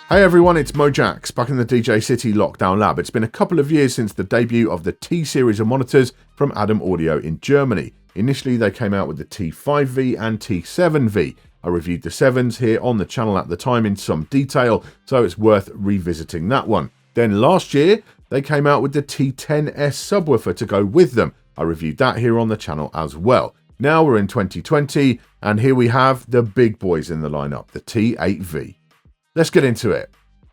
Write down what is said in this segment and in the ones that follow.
Hey everyone, it's Mojaxx, back in the DJcity lockdown lab. It's been a couple of years since the debut of the T series of monitors from Adam Audio in Germany. Initially they came out with the T8V and T7V. I reviewed the 7s here on the channel at the time in some detail, so it's worth revisiting that one. Then last year they came out with the T10S subwoofer to go with them. I reviewed that here on the channel as well. Now we're in 2020 and here we have the big boys in the lineup, the T8V. Let's get into it.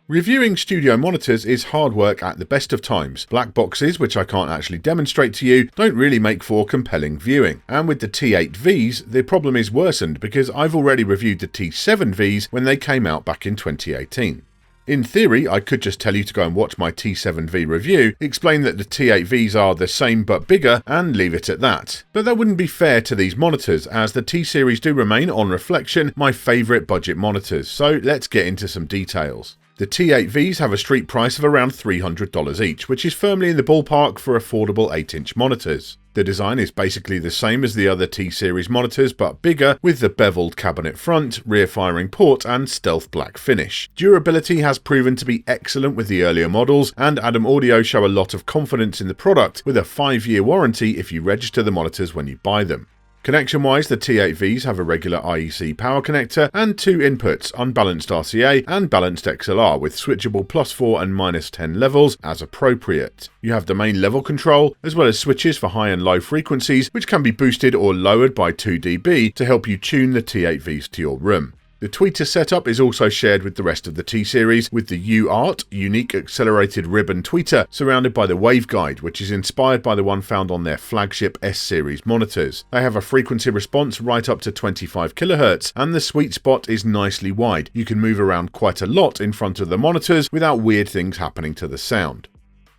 Reviewing studio monitors is hard work at the best of times. Black boxes, which I can't actually demonstrate to you, don't really make for compelling viewing. And with the T8Vs, the problem is worsened because I've already reviewed the T7Vs when they came out back in 2018. In theory, I could just tell you to go and watch my T7V review, explain that the T8Vs are the same but bigger, and leave it at that. But that wouldn't be fair to these monitors, as the T-Series do remain, on reflection, my favourite budget monitors, so let's get into some details. The T8Vs have a street price of around $300 each, which is firmly in the ballpark for affordable 8-inch monitors. The design is basically the same as the other T-Series monitors, but bigger, with the beveled cabinet front, rear-firing port, and stealth black finish. Durability has proven to be excellent with the earlier models, and Adam Audio show a lot of confidence in the product, with a 5-year warranty if you register the monitors when you buy them. Connection-wise, the T8Vs have a regular IEC power connector and 2 inputs, unbalanced RCA and balanced XLR, with switchable +4 and -10 levels as appropriate. You have domain level control, as well as switches for high and low frequencies, which can be boosted or lowered by 2 dB to help you tune the T8Vs to your room. The tweeter setup is also shared with the rest of the T-Series, with the UART, Unique Accelerated Ribbon Tweeter, surrounded by the waveguide, which is inspired by the one found on their flagship S-Series monitors. They have a frequency response right up to 25 kHz, and the sweet spot is nicely wide. You can move around quite a lot in front of the monitors without weird things happening to the sound.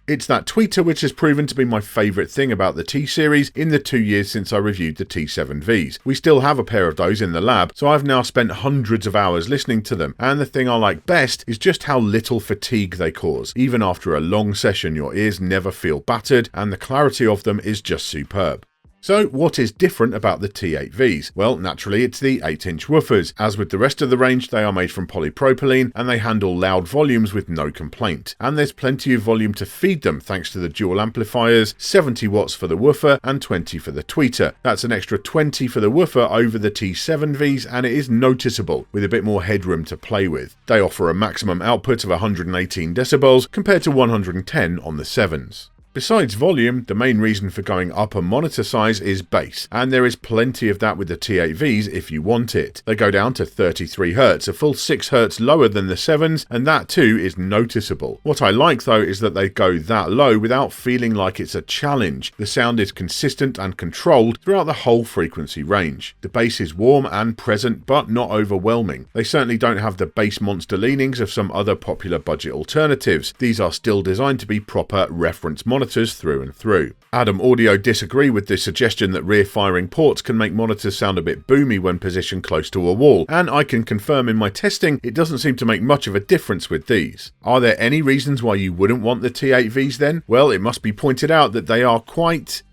It's that tweeter which has proven to be my favourite thing about the T-Series in the 2 years since I reviewed the T7Vs. We still have a pair of those in the lab, so I've now spent hundreds of hours listening to them, and the thing I like best is just how little fatigue they cause. Even after a long session, your ears never feel battered, and the clarity of them is just superb. So what is different about the T8Vs? Well, naturally it's the 8-inch woofers. As with the rest of the range, they are made from polypropylene and they handle loud volumes with no complaint. And there's plenty of volume to feed them thanks to the dual amplifiers, 70 watts for the woofer and 20 for the tweeter. That's an extra 20 for the woofer over the T7Vs, and it is noticeable, with a bit more headroom to play with. They offer a maximum output of 118 decibels compared to 110 on the 7s. Besides volume, the main reason for going up a monitor size is bass, and there is plenty of that with the T8Vs if you want it. They go down to 33 Hz, a full 6 Hz lower than the 7s, and that too is noticeable. What I like though is that they go that low without feeling like it's a challenge. The sound is consistent and controlled throughout the whole frequency range. The bass is warm and present, but not overwhelming. They certainly don't have the bass monster leanings of some other popular budget alternatives. These are still designed to be proper reference monitors through and through. Adam Audio disagree with the suggestion that rear-firing ports can make monitors sound a bit boomy when positioned close to a wall, and I can confirm in my testing it doesn't seem to make much of a difference with these. Are there any reasons why you wouldn't want the T8Vs then? Well, it must be pointed out that they are quite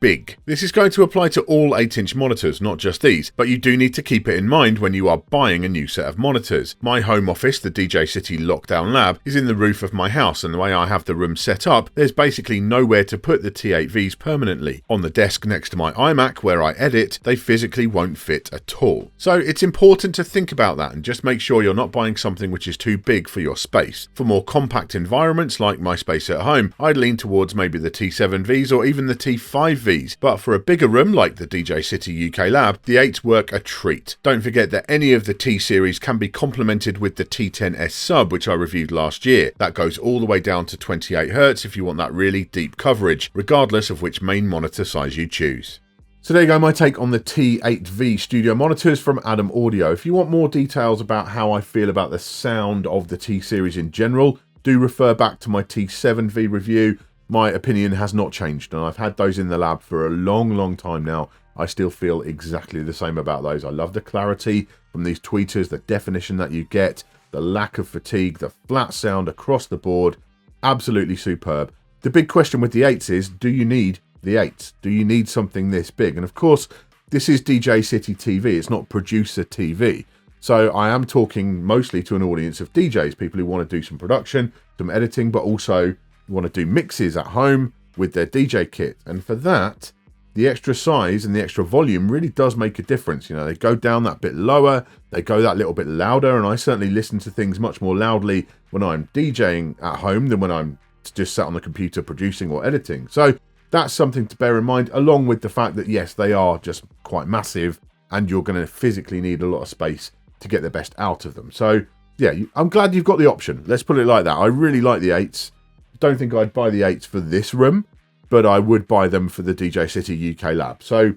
big. This is going to apply to all 8-inch monitors, not just these, but you do need to keep it in mind when you are buying a new set of monitors. My home office, the DJcity Lockdown Lab, is in the roof of my house, and the way I have the room set up, there's basically nowhere to put the T8Vs permanently. On the desk next to my iMac where I edit, they physically won't fit at all. So it's important to think about that and just make sure you're not buying something which is too big for your space. For more compact environments like my space at home, I'd lean towards maybe the T7Vs or even the T5Vs, but for a bigger room like the DJcity UK Lab, the 8s work a treat. Don't forget that any of the T-Series can be complemented with the T10S sub, which I reviewed last year. That goes all the way down to 28 Hz if you want that really deep coverage, regardless of which main monitor size you choose. So there you go, my take on the T8V studio monitors from Adam Audio. If you want more details about how I feel about the sound of the T-Series in general, do refer back to my T7V review. My opinion has not changed, and I've had those in the lab for a long time now. I still feel exactly the same about those. I love the clarity from these tweeters, the definition that you get, the lack of fatigue, the flat sound across the board. Absolutely superb. The big question with the 8s is, do you need the 8s? Do you need something this big? And of course, this is DJcityTV. It's not producer TV. So I am talking mostly to an audience of DJs, people who want to do some production, some editing, but also want to do mixes at home with their DJ kit. And for that, the extra size and the extra volume really does make a difference. You know, they go down that bit lower, they go that little bit louder, and I certainly listen to things much more loudly when I'm DJing at home than when I'm just sat on the computer producing or editing. So that's something to bear in mind, along with the fact that, yes, they are just quite massive and you're going to physically need a lot of space to get the best out of them. So yeah, I'm glad you've got the option. Let's put it like that. I really like the 8s. Don't think I'd buy the 8s for this room, but I would buy them for the DJ City UK lab. So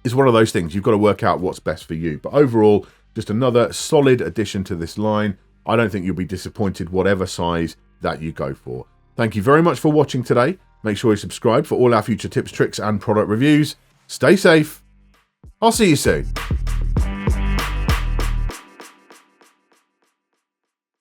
it's one of those things. You've got to work out what's best for you. But overall, just another solid addition to this line. I don't think you'll be disappointed whatever size that you go for. Thank you very much for watching today. Make sure you subscribe for all our future tips, tricks, and product reviews. Stay safe. I'll see you soon.